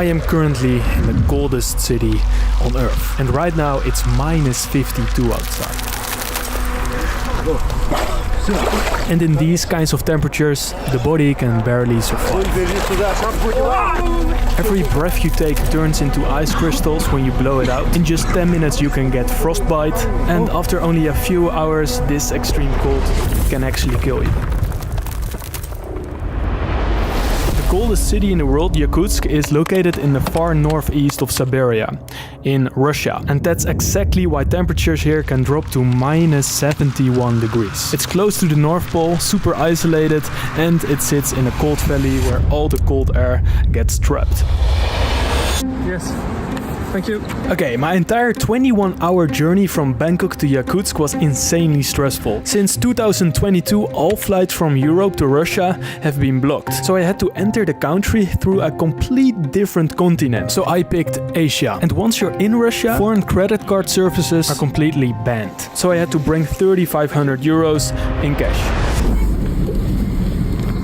I am currently in the coldest city on Earth. And right now it's minus 52 outside. And in these kinds of temperatures, the body can barely survive. Every breath you take turns into ice crystals when you blow it out. In just 10 minutes you can get frostbite, and after only a few hours, this extreme cold can actually kill you. The coldest city in the world, Yakutsk, is located in the far northeast of Siberia, in Russia. And that's exactly why temperatures here can drop to minus 71 degrees. It's close to the North Pole, super isolated, and it sits in a cold valley where all the cold air gets trapped. Yes. Thank you. Okay, my entire 21-hour journey from Bangkok to Yakutsk was insanely stressful. Since 2022, all flights from Europe to Russia have been blocked. So I had to enter the country through a complete different continent. So I picked Asia. And once you're in Russia, foreign credit card services are completely banned. So I had to bring 3,500 euros in cash.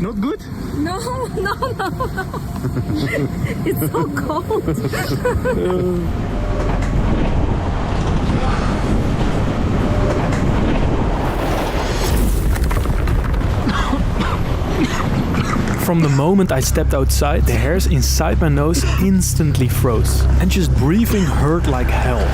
Not good? No. It's so cold. From the moment I stepped outside, the hairs inside my nose instantly froze. And just breathing hurt like hell.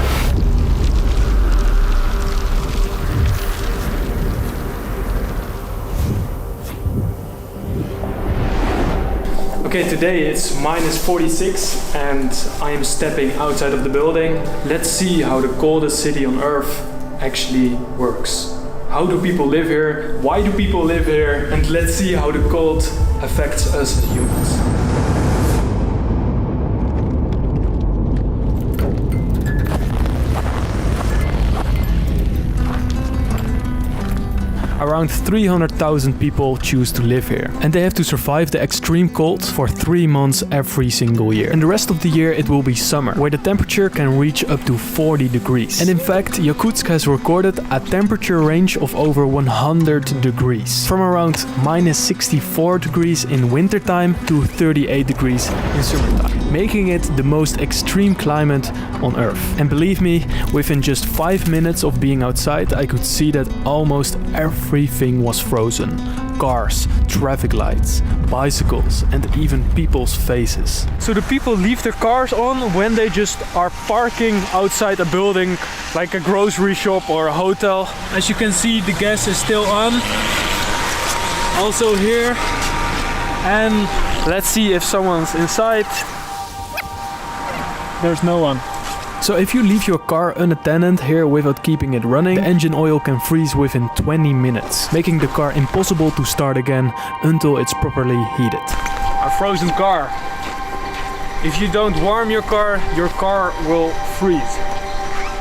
Okay, today it's minus 46 and I am stepping outside of the building. Let's see how the coldest city on Earth actually works. How do people live here? Why do people live here? And let's see how the cold affects us as humans. Around 300,000 people choose to live here. And they have to survive the extreme cold for 3 months every single year. And the rest of the year it will be summer, where the temperature can reach up to 40 degrees. And in fact, Yakutsk has recorded a temperature range of over 100 degrees. From around minus 64 degrees in wintertime to 38 degrees in summertime. Making it the most extreme climate on Earth. And believe me, within just 5 minutes of being outside, I could see that almost everything was frozen. Cars, traffic lights, bicycles, and even people's faces. So the people leave their cars on when they just are parking outside a building, like a grocery shop or a hotel. As you can see, the gas is still on. Also here. And let's see if someone's inside. There's no one. So if you leave your car unattended here without keeping it running, the engine oil can freeze within 20 minutes, making the car impossible to start again until it's properly heated. A frozen car. If you don't warm your car will freeze.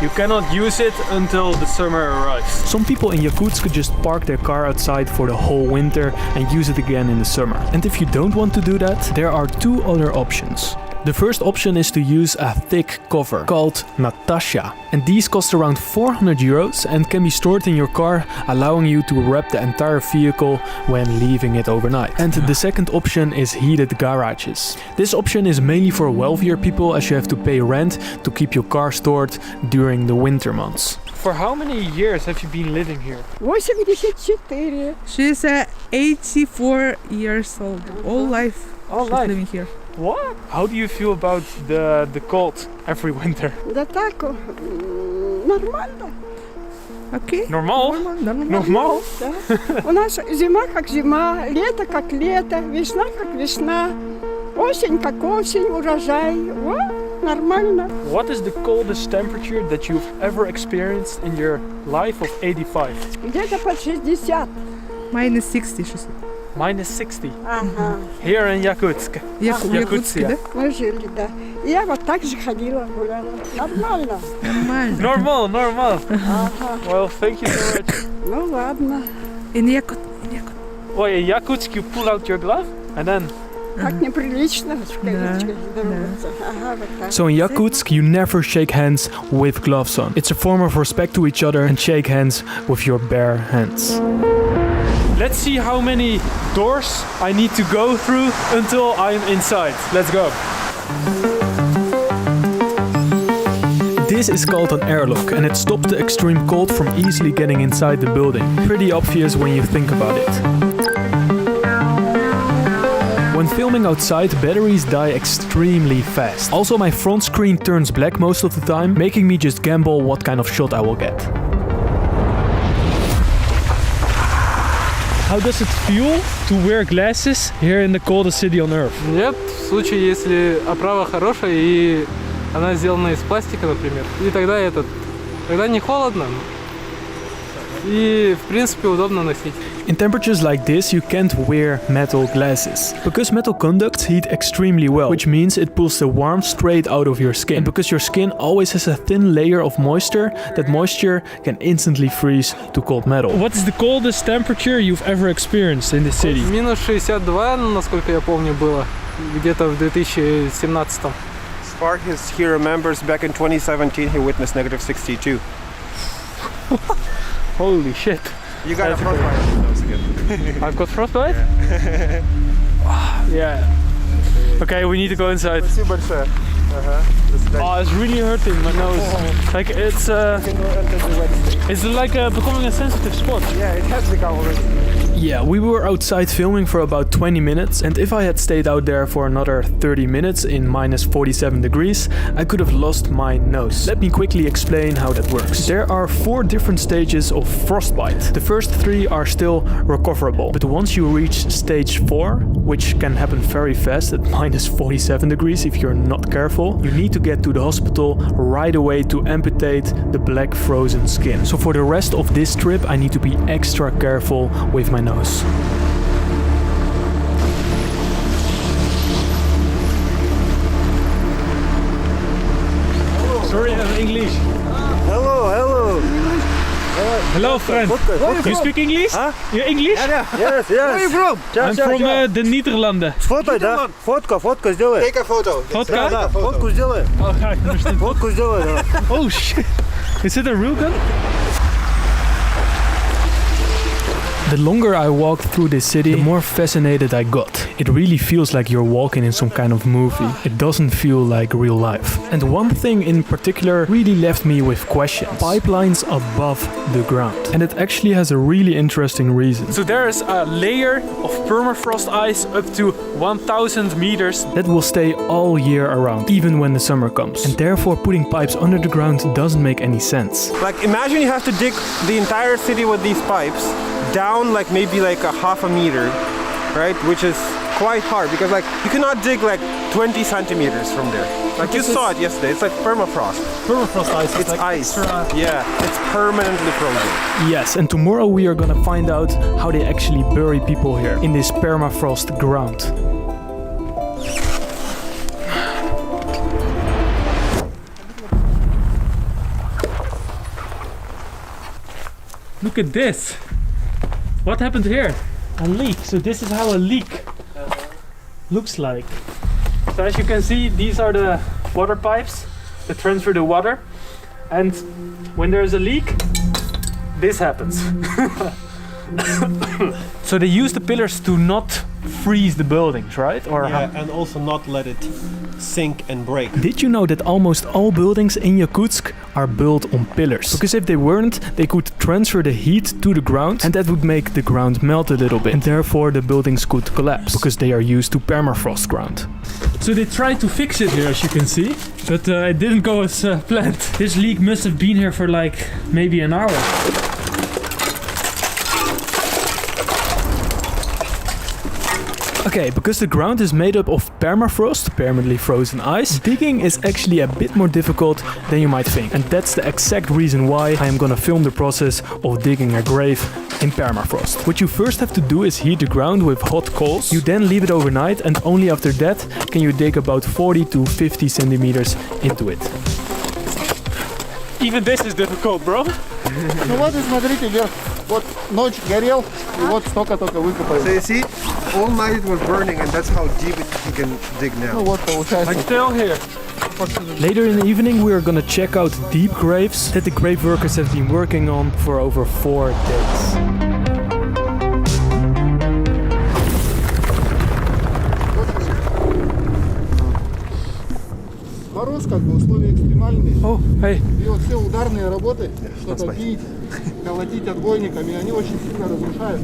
You cannot use it until the summer arrives. Some people in Yakutsk just park their car outside for the whole winter and use it again in the summer. And if you don't want to do that, there are two other options. The first option is to use a thick cover called Natasha, and these cost around 400 euros and can be stored in your car, allowing you to wrap the entire vehicle when leaving it overnight. And the second option is heated garages. This option is mainly for wealthier people, as you have to pay rent to keep your car stored during the winter months. For how many years have you been living here? 84. She's 84 years old. All life. All she's life. Living here. What? How do you feel about the cold every winter? Да так, нормально. Окей. Normal? Normal? Да. У нас зима как зима, лето как лето, весна как весна, осень как осень, урожай. Нормально. What is the coldest temperature that you've ever experienced in your life of 85? Где-то под 60. Minus 60, she said. Minus 60. Ага. Here in Yakutsk. Якутске, да? Мы жили, да. И я вот так же ходила, гуляла. Нормально. Normal. Ага. Well, thank you so much. Ну ладно. In Yakut. Oh, in Yakutsk you pull out your glove and then... Так неприлично в кавычках здороваться. Ага, вот так. So in Yakutsk you never shake hands with gloves on. It's a form of respect to each other and shake hands with your bare hands. Let's see how many doors I need to go through until I'm inside. Let's go. This is called an airlock, and it stopped the extreme cold from easily getting inside the building. Pretty obvious when you think about it. When filming outside, batteries die extremely fast. Also, my front screen turns black most of the time, making me just gamble what kind of shot I will get. How does it feel to wear glasses here in the coldest city on Earth? Нет, в случае, если оправа хорошая и она сделана из пластика, например, и тогда не холодно и, в принципе, удобно носить. In temperatures like this, you can't wear metal glasses. Because metal conducts heat extremely well, which means it pulls the warmth straight out of your skin. And because your skin always has a thin layer of moisture, that moisture can instantly freeze to cold metal. What is the coldest temperature you've ever experienced in the city? Минус 62, насколько я помню, было где-то в 2017. Spartans, he remembers back in 2017 he witnessed negative 62. Holy shit. You got a frostbite on your nose again. I've got frostbite? Yeah. Okay, we need to go inside. Спасибо большое. Oh, it's really hurting my nose. Like it's like becoming a sensitive spot. Yeah, it has become already. Yeah, we were outside filming for about 20 minutes, and if I had stayed out there for another 30 minutes in minus 47 degrees, I could have lost my nose. Let me quickly explain how that works. There are 4 different stages of frostbite. The first 3 are still recoverable, but once you reach stage 4, which can happen very fast at minus 47 degrees if you're not careful, you need to get to the hospital right away to amputate the black frozen skin. So for the rest of this trip, I need to be extra careful with my nose. Sorry, I'm English. Hello. Hello, friend. You speak English? Huh? You English? Yes. Where are you from? I'm from the Nederlanden. Фото, да? Фотка сделай. Take a photo. Vodka? Да, фотку сделай. Фотку сделай, да. Oh shit. Is it a real gun? The longer I walked through this city, the more fascinated I got. It really feels like you're walking in some kind of movie. It doesn't feel like real life. And one thing in particular really left me with questions. Pipelines above the ground. And it actually has a really interesting reason. So there is a layer of permafrost ice up to 1000 meters that will stay all year around, even when the summer comes. And therefore putting pipes under the ground doesn't make any sense. Like imagine you have to dig the entire city with these pipes down like maybe like a half a meter, right? Which is quite hard because like you cannot dig like 20 centimeters from there. Like you saw it yesterday, it's like permafrost. Permafrost ice. It's like ice. Yeah, it's permanently frozen. Yes, and tomorrow we are gonna find out how they actually bury people here in this permafrost ground. Look at this. What happened here? A leak. So this is how a leak looks like. So as you can see, these are the water pipes that transfer the water. And when there's a leak, this happens. So they use the pillars to not freeze the buildings, right? Or and also not let it sink and break. Did you know that almost all buildings in Yakutsk are built on pillars? Because if they weren't, they could transfer the heat to the ground and that would make the ground melt a little bit. And therefore the buildings could collapse because they are used to permafrost ground. So they tried to fix it here, as you can see, but it didn't go as planned. This leak must have been here for like maybe an hour. Okay, because the ground is made up of permafrost, permanently frozen ice, digging is actually a bit more difficult than you might think. And that's the exact reason why I am gonna film the process of digging a grave in permafrost. What you first have to do is heat the ground with hot coals. You then leave it overnight and only after that can you dig about 40 to 50 centimeters into it. Even this is difficult, bro. Ну вот и смотрите, вверх. Вот ночь горел, и вот столько-только выкопали. So you see, all night it was burning and that's how deep you can dig now. Ну вот получается. Like still here. Later in the evening we are gonna check out deep graves that the grave workers have been working on for over 4 days. мороз, как бы условия экстремальные. Oh, hey. И вот все ударные работы, что-то бить, колотить отбойниками, они очень сильно разрушают.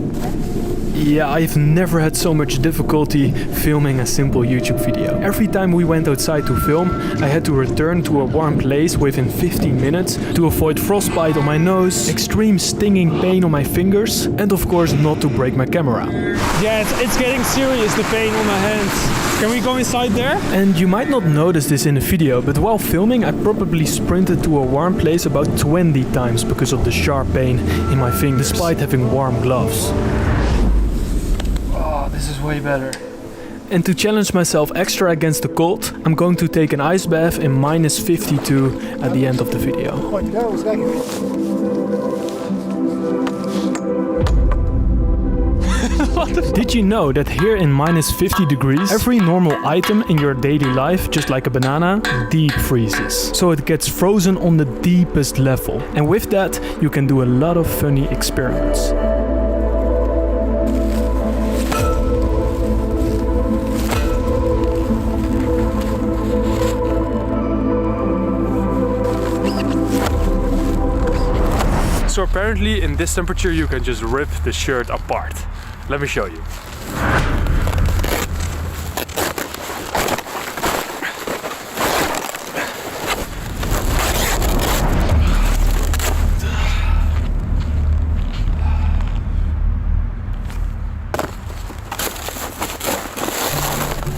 Yeah, I've never had so much difficulty filming a simple YouTube video. Every time we went outside to film, I had to return to a warm place within 15 minutes to avoid frostbite on my nose, extreme stinging pain on my fingers, and of course not to break my camera. Yeah, it's getting serious, the pain on my hands. Can we go inside there? And you might not notice this in the video, but while filming I probably sprinted to a warm place about 20 times because of the sharp pain in my fingers, despite having warm gloves. Oh, this is way better. And to challenge myself extra against the cold, I'm going to take an ice bath in minus 52 at the end of the video. Did you know that here in minus 50 degrees, every normal item in your daily life, just like a banana, deep freezes. So it gets frozen on the deepest level. And with that, you can do a lot of funny experiments. So apparently in this temperature you can just rip the shirt apart. Let me show you.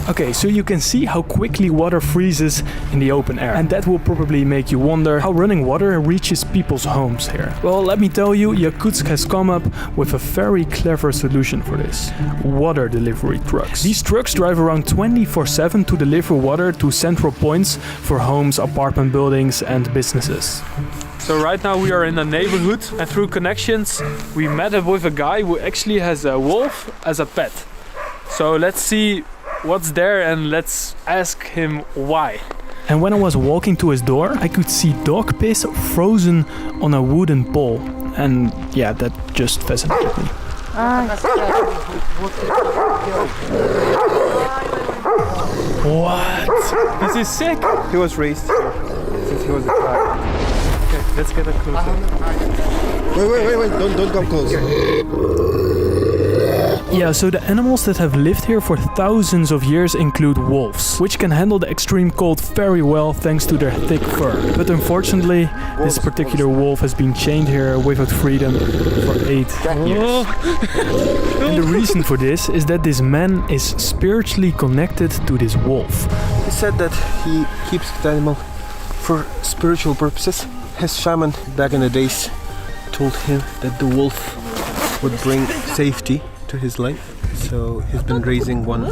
Okay, so you can see how quickly water freezes in the open air. And that will probably make you wonder how running water reaches people's homes here. Well, let me tell you, Yakutsk has come up with a very clever solution for this. Water delivery trucks. These trucks drive around 24/7 to deliver water to central points for homes, apartment buildings and businesses. So right now we are in a neighborhood and through connections we met up with a guy who actually has a wolf as a pet. So let's see what's there and let's ask him why. And when I was walking to his door, I could see dog piss frozen on a wooden pole. And yeah, that just fascinated me. What? This is sick. He was raised here since he was a child. Okay, let's get a closer. Wait, don't come close. Yeah, so the animals that have lived here for thousands of years include wolves, which can handle the extreme cold very well thanks to their thick fur. But unfortunately, this particular wolf has been chained here without freedom for 8 years. And the reason for this is that this man is spiritually connected to this wolf. He said that he keeps the animal for spiritual purposes. His shaman back in the days told him that the wolf would bring safety to his life, so he's been raising one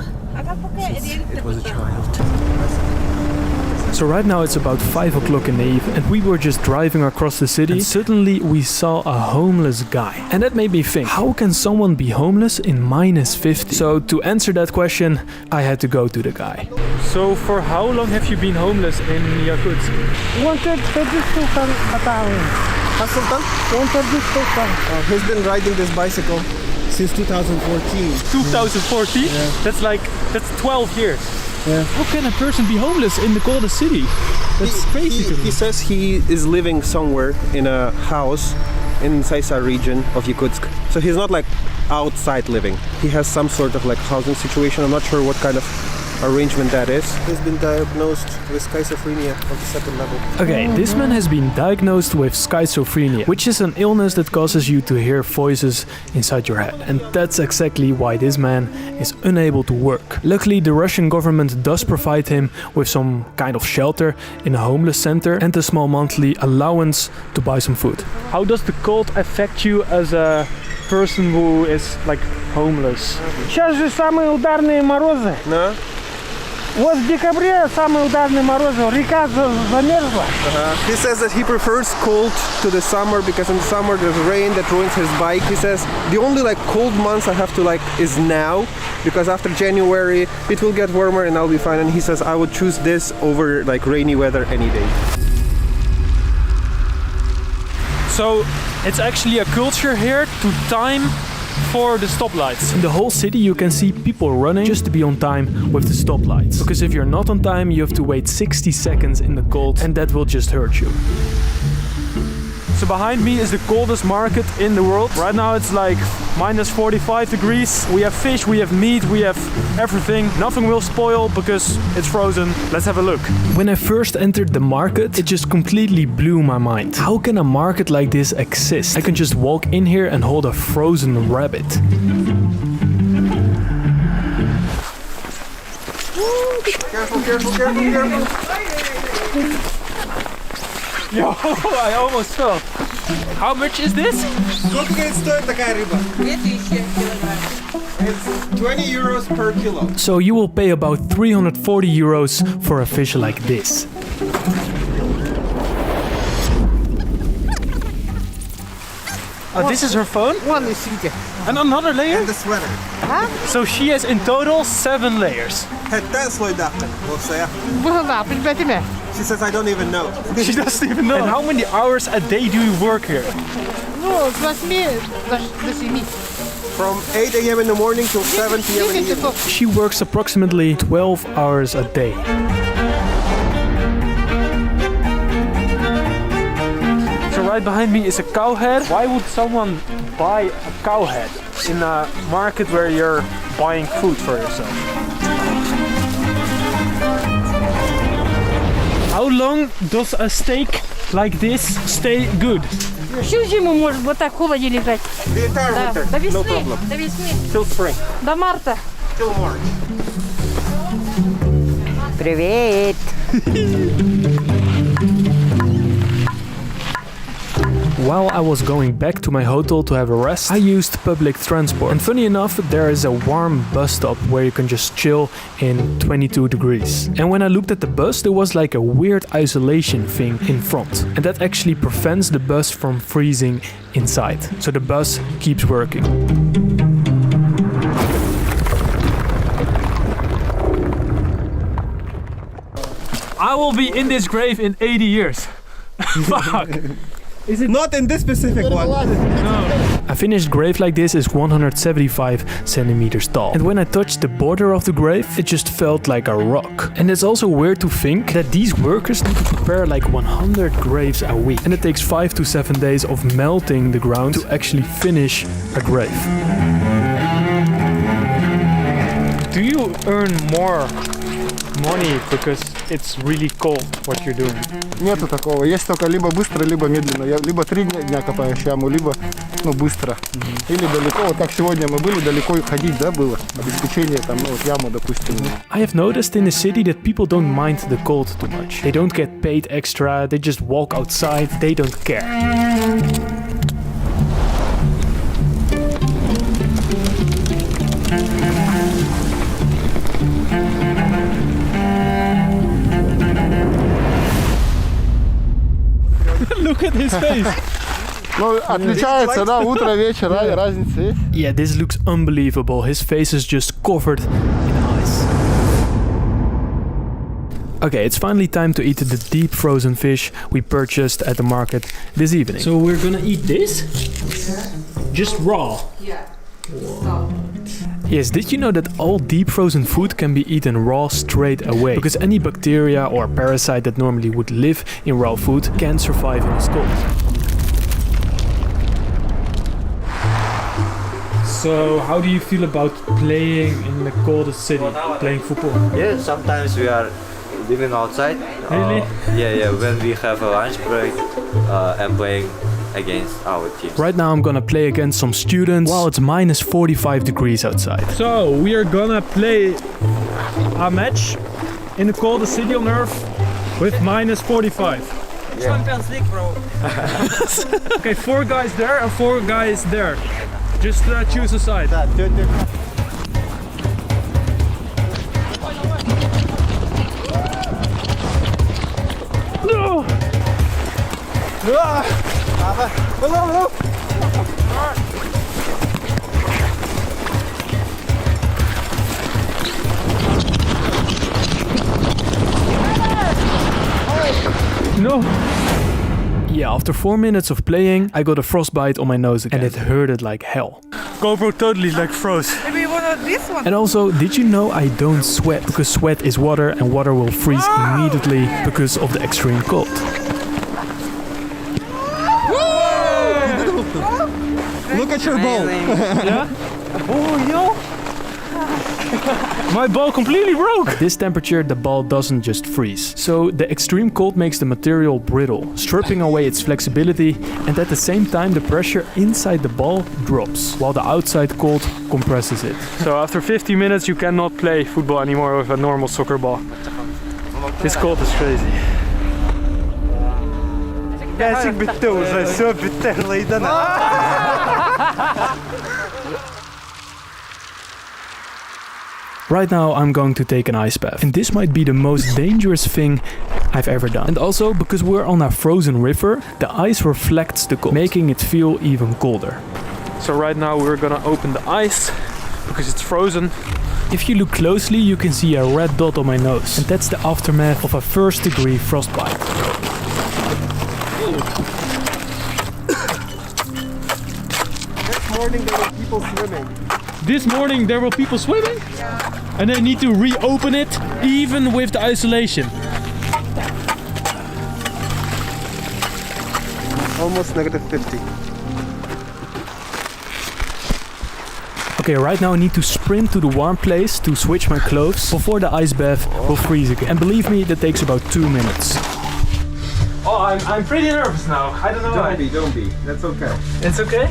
since it was a child. So right now it's about 5 o'clock in the evening and we were just driving across the city and suddenly we saw a homeless guy. And that made me think, how can someone be homeless in minus 50? So to answer that question, I had to go to the guy. So for how long have you been homeless in Yakutsk? He's been riding this bicycle since 2014. 2014? Yeah. That's 12 years. Yeah. How can a person be homeless in the coldest city? That's crazy to me. He says he is living somewhere in a house in Sakha region of Yakutsk. So he's not like outside living. He has some sort of like housing situation. I'm not sure what kind of arrangement that is. He's been diagnosed with schizophrenia of the second level. Okay, this man has been diagnosed with schizophrenia, which is an illness that causes you to hear voices inside your head. And that's exactly why this man is unable to work. Luckily, the Russian government does provide him with some kind of shelter in a homeless center and a small monthly allowance to buy some food. How does the cold affect you as a person who is like homeless? Сейчас же самые ударные морозы. No? Вот в декабре самые ударные морозы. Река замерзла. He says that he prefers cold to the summer because in the summer there's rain that ruins his bike. He says the only like cold months I have to like is now because after January it will get warmer and I'll be fine. And he says I would choose this over like rainy weather any day. So it's actually a culture here to time for the stoplights. In the whole city you can see people running just to be on time with the stoplights. Because if you're not on time you have to wait 60 seconds in the cold and that will just hurt you. So behind me is the coldest market in the world. Right now it's like minus 45 degrees. We have fish, we have meat, we have everything. Nothing will spoil because it's frozen. Let's have a look. When I first entered the market, it just completely blew my mind. How can a market like this exist? I can just walk in here and hold a frozen rabbit. Careful, careful, careful, careful. Yo, I almost fell. How much is this? Сколько стоит такая рыба? 2000 килограмм. It's 20 euros per kilo. So you will pay about 340 euros for a fish like this. Oh, this is her phone? Вон, ищите. And another layer? And the sweater. So she has in total 7 layers. Hatta sloj dahten, we'll say. Была, приятель. She says, I don't even know. She doesn't even know. And how many hours a day do you work here? Ну, с 8 до 7. From 8 a.m. in the morning till 7 p.m. in the 10 evening. часов. She works approximately 12 hours a day. So right behind me is a cow head. Why would someone buy a cow head in a market where you're buying food for yourself? How long does a steak like this stay good? Всю зиму может вот так в холоде лежать. The entire Да, winter, до no весны, problem. до весны, Till spring, до марта. till March. Привет. While I was going back to my hotel to have a rest, I used public transport. And funny enough, there is a warm bus stop where you can just chill in 22 degrees. And when I looked at the bus, there was like a weird isolation thing in front. And that actually prevents the bus from freezing inside. So the bus keeps working. I will be in this grave in 80 years. Fuck. Not in this specific one. A finished grave like this is 175 centimeters tall. And when I touched the border of the grave, it just felt like a rock. And it's also weird to think that these workers need to prepare like 100 graves a week. And it takes 5 to 7 days of melting the ground to actually finish a grave. Do you earn more money because it's really cold what you're doing? Нету такого. Есть только либо быстро, либо медленно. Я либо 3 дня копаешь яму, либо быстро. Или далеко. Вот как сегодня мы были, далеко ходить, да, было. Обеспечение там, вот яму, допустим. I have noticed in the city that people don't mind the cold too much. They don't get paid extra, they just walk outside, they don't care. Look at his face. Ну, отличается, да, утро, вечер, разница есть. Yeah, this looks unbelievable. His face is just covered in ice. Okay, it's finally time to eat the deep frozen fish we purchased at the market this evening. So we're gonna eat this? Just raw? Yes, did you know that all deep frozen food can be eaten raw straight away? Because any bacteria or parasite that normally would live in raw food can't survive in this cold. So how do you feel about playing in the coldest city, playing football? Yeah, sometimes we are living outside. Really? Yeah, when we have a lunch break and playing against our teams. Right now I'm gonna play against some students while it's minus 45 degrees outside. So we are gonna play a match in the coldest city on earth with minus 45. Champions League, bro. Okay, 4 guys there and 4 guys there. Just choose a side. No! No! Yeah, after 4 minutes of playing, I got a frostbite on my nose again, and it hurted like hell. GoPro totally like froze. Maybe you want this one? And also, did you know I don't sweat? Because sweat is water and water will freeze immediately because of the extreme cold. Look at your ball. Yeah? Oh, yo! My ball completely broke! At this temperature, the ball doesn't just freeze. So the extreme cold makes the material brittle, stripping away its flexibility, and at the same time the pressure inside the ball drops, while the outside cold compresses it. So after 50 minutes you cannot play football anymore with a normal soccer ball. This cold is crazy. Right now I'm going to take an ice bath, and this might be the most dangerous thing I've ever done. And also, because we're on a frozen river, the ice reflects the cold, making it feel even colder. So right now we're gonna open the ice because it's frozen. If you look closely, you can see a red dot on my nose, and that's the aftermath of a first-degree frostbite. This morning there were people swimming. This morning there were people swimming? And they need to reopen it even with the isolation. Almost -50. Okay, right now I need to sprint to the warm place to switch my clothes before the ice bath will freeze again. And believe me, that takes about 2 minutes. Oh, I'm pretty nervous now. I don't know why. Don't be. That's okay. It's okay?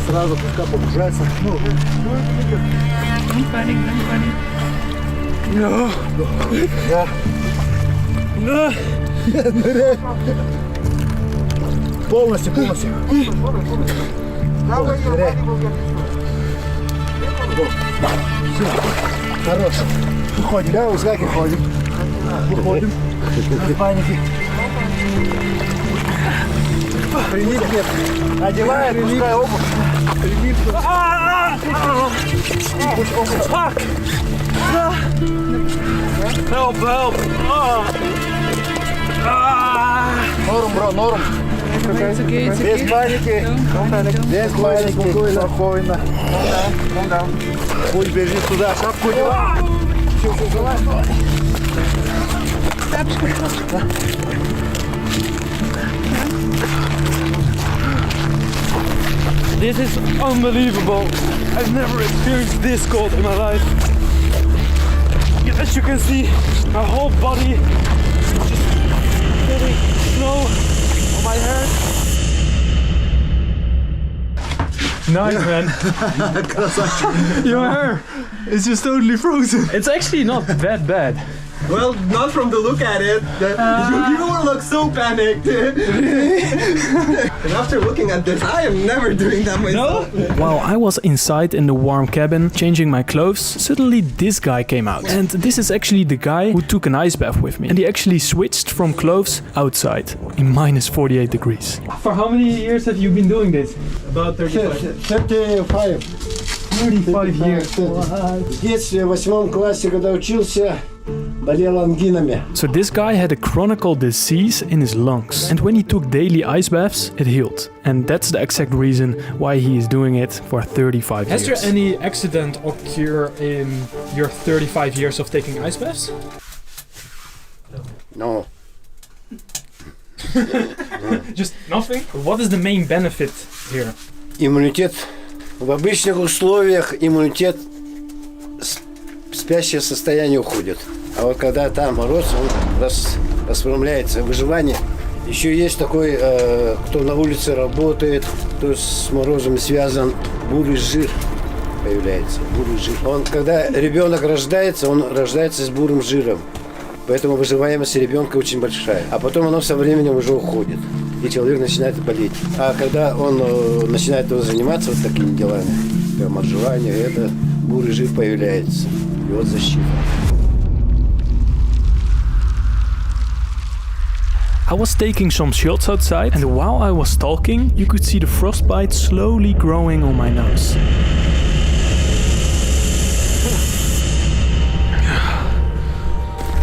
Сразу пускай погружается. Don't panic, don't panic. Да. Полностью. Ныряй. Все. Хорошо. Выходим, да? Узгаки ходим. Выходим. Без паники. Прилип нет. Одевает, пускай обувь. Прилип. Пусть обувь. Help, help! Норм, бро, норм. It's okay, it's okay. Без паники. Без паники. Спокойно. Пусть бежит туда. Шапку одевай. Все, залазь. Тапочка, тапочка. This is unbelievable. I've never experienced this cold in my life. As you can see, my whole body is just getting snow on my hair. Nice, man. Your hair is just totally frozen. It's actually not that bad. Well, not from the look at it. You look so panicked. And after looking at this, I am never doing that myself. No? While I was inside in the warm cabin, changing my clothes, suddenly this guy came out. And this is actually the guy who took an ice bath with me. And he actually switched from clothes outside in minus 48 degrees. For how many years have you been doing this? About 35. 35. 35 years. В детстве, в 8 классе, когда учился, болел ангинами. So this guy had a chronic disease in his lungs. And when he took daily ice baths, it healed. And that's the exact reason why he is doing it for 35 years. Has there any accident occur in your 35 years of taking ice baths? No. Just nothing? What is the main benefit here? Иммунитет. В обычных условиях иммунитет в спящее состояние уходит. А вот когда там мороз, он расправляется. Выживание. Еще есть такой, кто на улице работает, кто с морозом связан, бурый жир появляется. Бурый жир. Когда ребенок рождается, он рождается с бурым жиром. Поэтому выживаемость ребенка очень большая. А потом оно со временем уже уходит. И человек начинает болеть. А когда он начинает заниматься вот такими делами, прям отживание, это бурый жир появляется. И вот защита. I was taking some shots outside, and while I was talking, you could see the frostbite slowly growing on my nose.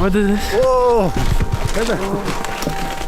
What is this? О!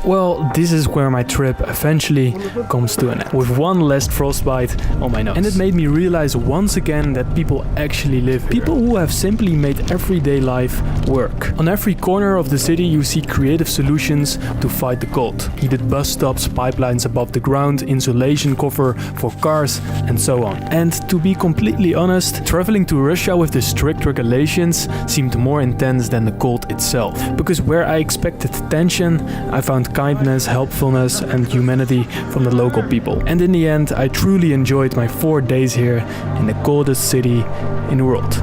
Well, this is where my trip eventually comes to an end, with one last frostbite on my nose. And it made me realize once again that people actually live here. People who have simply made everyday life work. On every corner of the city you see creative solutions to fight the cold. Heated bus stops, pipelines above the ground, insulation cover for cars, and so on. And to be completely honest, traveling to Russia with the strict regulations seemed more intense than the cold itself. Because where I expected tension, I found kindness, helpfulness, and humanity from the local people. And in the end, I truly enjoyed my 4 days here in the coldest city in the world.